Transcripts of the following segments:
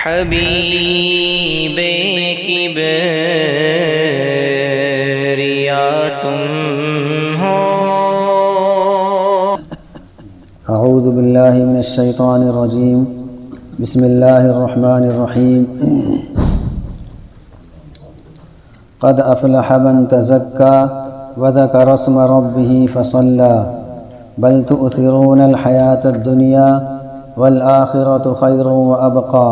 حبیب کبریا تم ہو۔ اعوذ باللہ من الشیطان الرجیم، بسم اللہ الرحمن الرحیم۔ قد افلح من تزکا وذکر اسم ربہ فصلی بل تؤثرون الحیاة الدنیا والآخرة خیر وابقى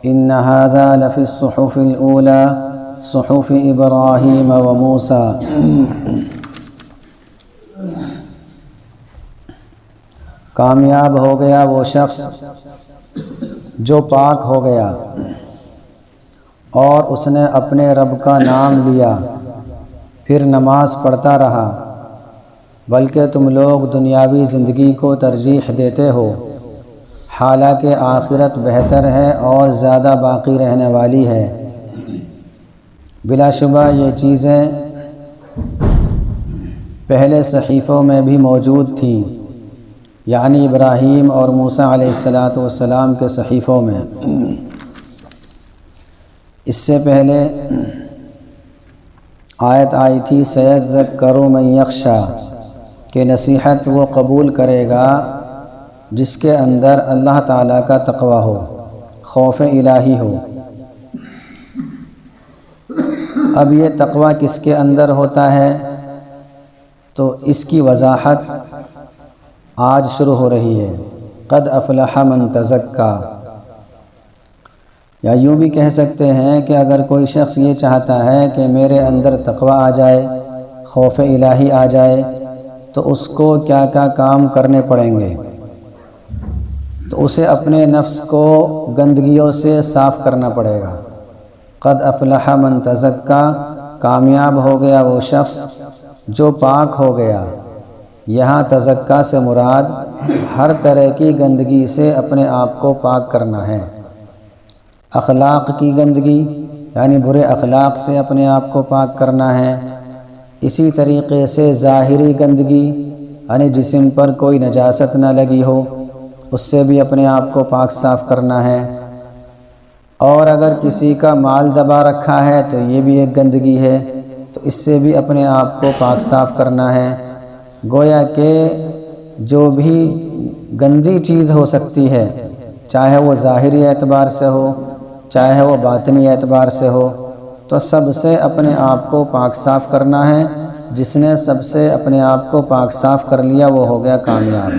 ان هذا لفی الصحف الاولى صحف ابراہیم وموسیٰ۔ کامیاب ہو گیا وہ شخص جو پاک ہو گیا اور اس نے اپنے رب کا نام لیا، پھر نماز پڑھتا رہا، بلکہ تم لوگ دنیاوی زندگی کو ترجیح دیتے ہو، حالانکہ آخرت بہتر ہے اور زیادہ باقی رہنے والی ہے۔ بلا شبہ یہ چیزیں پہلے صحیفوں میں بھی موجود تھیں، یعنی ابراہیم اور موسیٰ علیہ السلام کے صحیفوں میں۔ اس سے پہلے آیت آئی تھی سیذکر من یخشی، کہ نصیحت وہ قبول کرے گا جس کے اندر اللہ تعالیٰ کا تقوی ہو، خوف الہی ہو۔ اب یہ تقوی کس کے اندر ہوتا ہے، تو اس کی وضاحت آج شروع ہو رہی ہے۔ قد افلح من تزکا، یا یوں بھی کہہ سکتے ہیں کہ اگر کوئی شخص یہ چاہتا ہے کہ میرے اندر تقوی آ جائے، خوف الہی آ جائے، تو اس کو کیا کیا کام کرنے پڑیں گے؟ تو اسے اپنے نفس کو گندگیوں سے صاف کرنا پڑے گا۔ قد افلح من تزکا، کامیاب ہو گیا وہ شخص جو پاک ہو گیا۔ یہاں تزکا سے مراد ہر طرح کی گندگی سے اپنے آپ کو پاک کرنا ہے۔ اخلاق کی گندگی یعنی برے اخلاق سے اپنے آپ کو پاک کرنا ہے، اسی طریقے سے ظاہری گندگی یعنی جسم پر کوئی نجاست نہ لگی ہو، اس سے بھی اپنے آپ کو پاک صاف کرنا ہے۔ اور اگر کسی کا مال دبا رکھا ہے تو یہ بھی ایک گندگی ہے، تو اس سے بھی اپنے آپ کو پاک صاف کرنا ہے۔ گویا کہ جو بھی گندی چیز ہو سکتی ہے، چاہے وہ ظاہری اعتبار سے ہو، چاہے وہ باطنی اعتبار سے ہو، تو سب سے اپنے آپ کو پاک صاف کرنا ہے۔ جس نے سب سے اپنے آپ کو پاک صاف کر لیا وہ ہو گیا کامیاب۔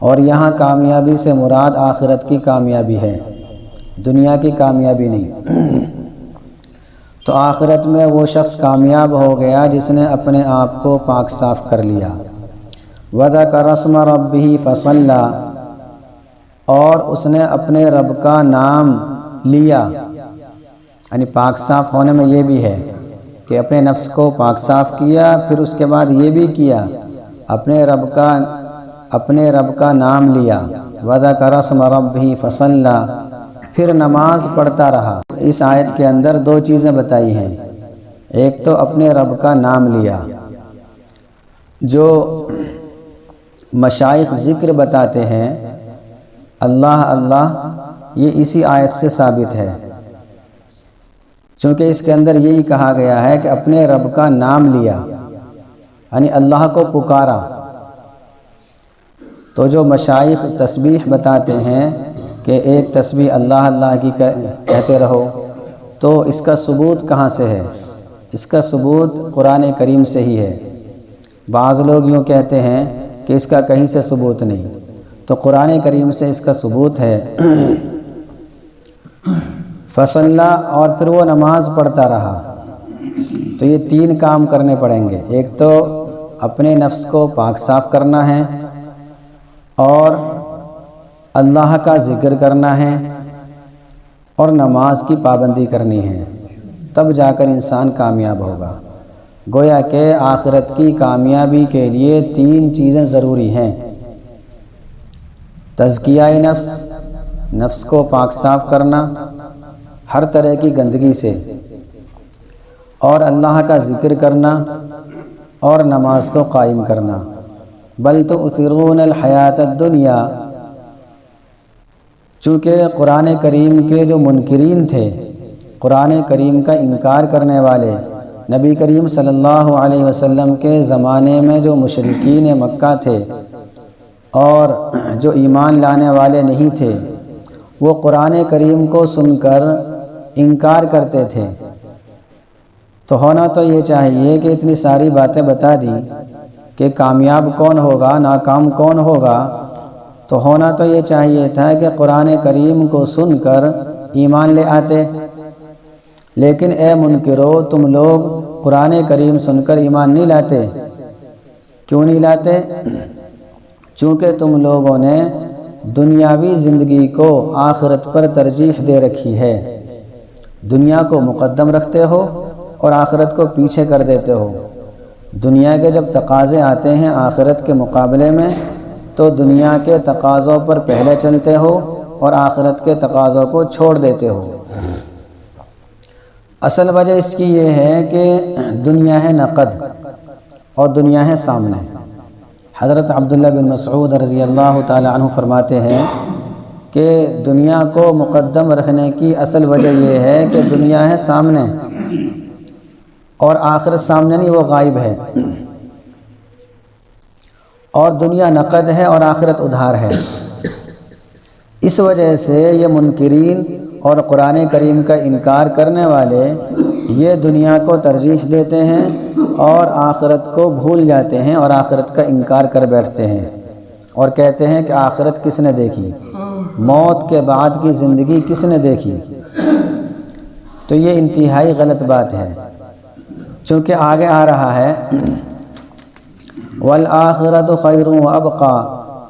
اور یہاں کامیابی سے مراد آخرت کی کامیابی ہے، دنیا کی کامیابی نہیں۔ تو آخرت میں وہ شخص کامیاب ہو گیا جس نے اپنے آپ کو پاک صاف کر لیا۔ وذکر اسم ربہ فصلی، اور اس نے اپنے رب کا نام لیا، یعنی پاک صاف ہونے میں یہ بھی ہے کہ اپنے نفس کو پاک صاف کیا، پھر اس کے بعد یہ بھی کیا اپنے رب کا نام لیا۔ وذکر اسم ربہ فصلی، پھر نماز پڑھتا رہا۔ اس آیت کے اندر دو چیزیں بتائی ہیں، ایک تو اپنے رب کا نام لیا۔ جو مشائخ ذکر بتاتے ہیں اللہ اللہ، یہ اسی آیت سے ثابت ہے، چونکہ اس کے اندر یہی کہا گیا ہے کہ اپنے رب کا نام لیا، یعنی اللہ کو پکارا۔ تو جو مشائخ تسبیح بتاتے ہیں کہ ایک تسبیح اللہ اللہ کی کہتے رہو، تو اس کا ثبوت کہاں سے ہے؟ اس کا ثبوت قرآن کریم سے ہی ہے۔ بعض لوگ یوں کہتے ہیں کہ اس کا کہیں سے ثبوت نہیں، تو قرآن کریم سے اس کا ثبوت ہے۔ فصلی، اور پھر وہ نماز پڑھتا رہا۔ تو یہ تین کام کرنے پڑیں گے، ایک تو اپنے نفس کو پاک صاف کرنا ہے، اور اللہ کا ذکر کرنا ہے، اور نماز کی پابندی کرنی ہے، تب جا کر انسان کامیاب ہوگا۔ گویا کہ آخرت کی کامیابی کے لیے تین چیزیں ضروری ہیں: تزکیہ نفس، نفس کو پاک صاف کرنا ہر طرح کی گندگی سے، اور اللہ کا ذکر کرنا، اور نماز کو قائم کرنا۔ بل تؤثرون الحیات الدنیا، چونکہ قرآن کریم کے جو منکرین تھے، قرآن کریم کا انکار کرنے والے، نبی کریم صلی اللہ علیہ وسلم کے زمانے میں جو مشرکین مکہ تھے اور جو ایمان لانے والے نہیں تھے، وہ قرآن کریم کو سن کر انکار کرتے تھے۔ تو ہونا تو یہ چاہیے کہ اتنی ساری باتیں بتا دی کہ کامیاب کون ہوگا، ناکام کون ہوگا، تو ہونا تو یہ چاہیے تھا کہ قرآن کریم کو سن کر ایمان لے آتے۔ لیکن اے منکرو، تم لوگ قرآن کریم سن کر ایمان نہیں لاتے۔ کیوں نہیں لاتے؟ چونکہ تم لوگوں نے دنیاوی زندگی کو آخرت پر ترجیح دے رکھی ہے، دنیا کو مقدم رکھتے ہو اور آخرت کو پیچھے کر دیتے ہو۔ دنیا کے جب تقاضے آتے ہیں آخرت کے مقابلے میں تو دنیا کے تقاضوں پر پہلے چلتے ہو اور آخرت کے تقاضوں کو چھوڑ دیتے ہو۔ اصل وجہ اس کی یہ ہے کہ دنیا ہے نقد اور دنیا ہے سامنے۔ حضرت عبداللہ بن مسعود رضی اللہ تعالی عنہ فرماتے ہیں کہ دنیا کو مقدم رکھنے کی اصل وجہ یہ ہے کہ دنیا ہے سامنے اور آخرت سامنے نہیں، وہ غائب ہے، اور دنیا نقد ہے اور آخرت ادھار ہے۔ اس وجہ سے یہ منکرین اور قرآن کریم کا انکار کرنے والے یہ دنیا کو ترجیح دیتے ہیں اور آخرت کو بھول جاتے ہیں اور آخرت کا انکار کر بیٹھتے ہیں اور کہتے ہیں کہ آخرت کس نے دیکھی، موت کے بعد کی زندگی کس نے دیکھی۔ تو یہ انتہائی غلط بات ہے، چونکہ آگے آ رہا ہے وَالْآخِرَةُ خَيْرٌ وَأَبْقَىٰ،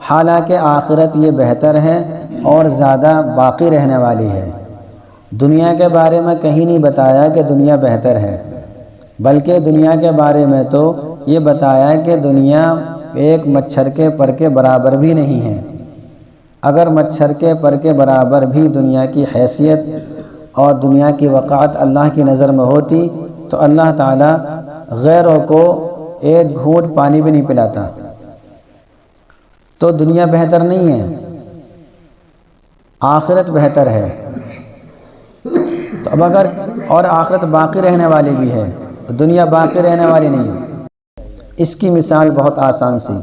حالانکہ آخرت یہ بہتر ہے اور زیادہ باقی رہنے والی ہے۔ دنیا کے بارے میں کہیں نہیں بتایا کہ دنیا بہتر ہے، بلکہ دنیا کے بارے میں تو یہ بتایا کہ دنیا ایک مچھر کے پر کے برابر بھی نہیں ہے۔ اگر مچھر کے پر کے برابر بھی دنیا کی حیثیت اور دنیا کی وقعت اللہ کی نظر میں ہوتی تو اللہ تعالیٰ غیروں کو ایک گھونٹ پانی بھی نہیں پلاتا۔ تو دنیا بہتر نہیں ہے، آخرت بہتر ہے۔ تو اب اگر اور آخرت باقی رہنے والی بھی ہے، دنیا باقی رہنے والی نہیں ہے۔ اس کی مثال بہت آسان سی،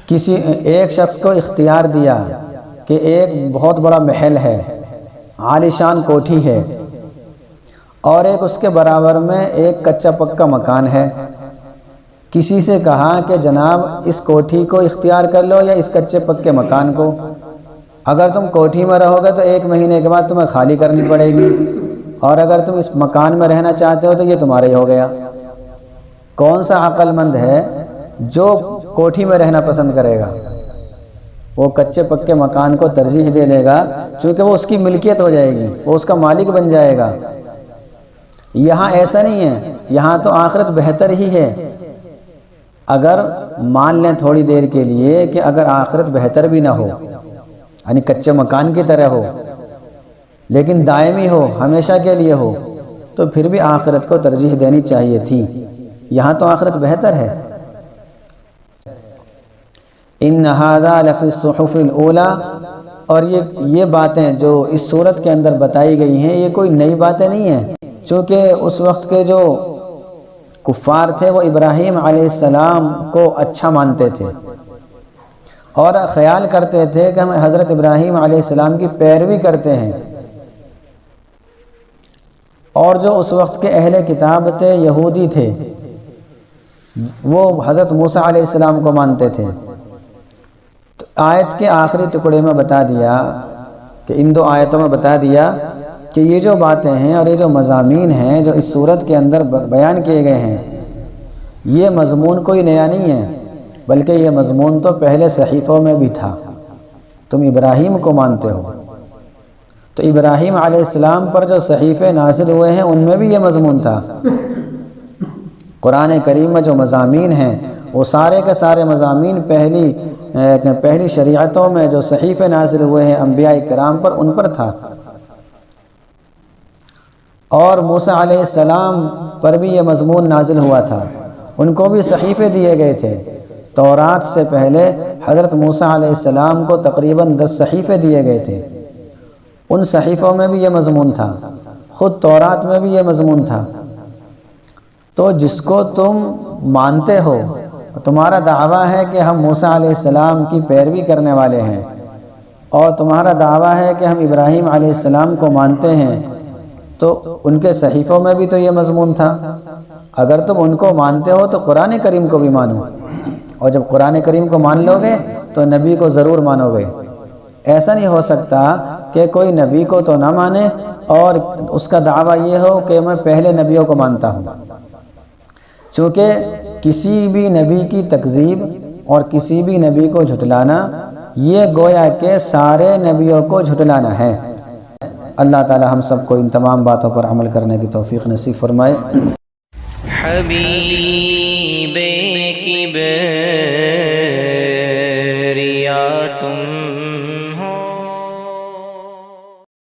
کسی ایک شخص کو اختیار دیا کہ ایک بہت بڑا محل ہے، عالیشان کوٹھی ہے، اور ایک اس کے برابر میں ایک کچا پکا مکان ہے۔ کسی سے کہا کہ جناب اس کوٹھی کو اختیار کر لو یا اس کچے پکے مکان کو، اگر تم کوٹھی میں رہو گے تو 1 مہینے کے بعد تمہیں خالی کرنی پڑے گی، اور اگر تم اس مکان میں رہنا چاہتے ہو تو یہ تمہارا ہی ہو گیا۔ کون سا عقل مند ہے جو کوٹھی میں رہنا پسند کرے گا؟ وہ کچے پکے مکان کو ترجیح دے لے گا، چونکہ وہ اس کی ملکیت ہو جائے گی، وہ اس کا مالک بن جائے گا۔ یہاں ایسا نہیں ہے، یہاں تو آخرت بہتر ہی ہے۔ اگر مان لیں تھوڑی دیر کے لیے کہ اگر آخرت بہتر بھی نہ ہو، یعنی کچے مکان کی طرح ہو لیکن دائمی ہو، ہمیشہ کے لیے ہو، تو پھر بھی آخرت کو ترجیح دینی چاہیے تھی۔ یہاں تو آخرت بہتر ہے۔ ان ھذا لفی الصحف الاولی، اور یہ باتیں جو اس صورت کے اندر بتائی گئی ہیں یہ کوئی نئی باتیں نہیں ہیں، چونکہ اس وقت کے جو کفار تھے وہ ابراہیم علیہ السلام کو اچھا مانتے تھے اور خیال کرتے تھے کہ ہم حضرت ابراہیم علیہ السلام کی پیروی کرتے ہیں، اور جو اس وقت کے اہل کتاب تھے، یہودی تھے، وہ حضرت موسیٰ علیہ السلام کو مانتے تھے۔ تو آیت کے آخری ٹکڑے میں بتا دیا کہ ان 2 آیتوں میں بتا دیا کہ یہ جو باتیں ہیں اور یہ جو مضامین ہیں جو اس صورت کے اندر بیان کیے گئے ہیں، یہ مضمون کوئی نیا نہیں ہے، بلکہ یہ مضمون تو پہلے صحیفوں میں بھی تھا۔ تم ابراہیم کو مانتے ہو تو ابراہیم علیہ السلام پر جو صحیفے نازل ہوئے ہیں ان میں بھی یہ مضمون تھا۔ قرآن کریم میں جو مضامین ہیں وہ سارے کے سارے مضامین پہلی شریعتوں میں جو صحیفے نازل ہوئے ہیں انبیاء کرام پر، ان پر تھا۔ اور موسیٰ علیہ السلام پر بھی یہ مضمون نازل ہوا تھا، ان کو بھی صحیفے دیے گئے تھے، تورات سے پہلے حضرت موسیٰ علیہ السلام کو تقریباً 10 صحیفے دیے گئے تھے، ان صحیفوں میں بھی یہ مضمون تھا، خود تورات میں بھی یہ مضمون تھا۔ تو جس کو تم مانتے ہو، تمہارا دعویٰ ہے کہ ہم موسیٰ علیہ السلام کی پیروی کرنے والے ہیں، اور تمہارا دعویٰ ہے کہ ہم ابراہیم علیہ السلام کو مانتے ہیں، تو ان کے صحیفوں میں بھی تو یہ مضمون تھا۔ اگر تم ان کو مانتے ہو تو قرآن کریم کو بھی مانو، اور جب قرآن کریم کو مان لو گے تو نبی کو ضرور مانو گے۔ ایسا نہیں ہو سکتا کہ کوئی نبی کو تو نہ مانے اور اس کا دعویٰ یہ ہو کہ میں پہلے نبیوں کو مانتا ہوں، چونکہ کسی بھی نبی کی تکذیب اور کسی بھی نبی کو جھٹلانا یہ گویا کہ سارے نبیوں کو جھٹلانا ہے۔ اللہ تعالی ہم سب کو ان تمام باتوں پر عمل کرنے کی توفیق نصیب فرمائے۔ حبیب کبریہ تم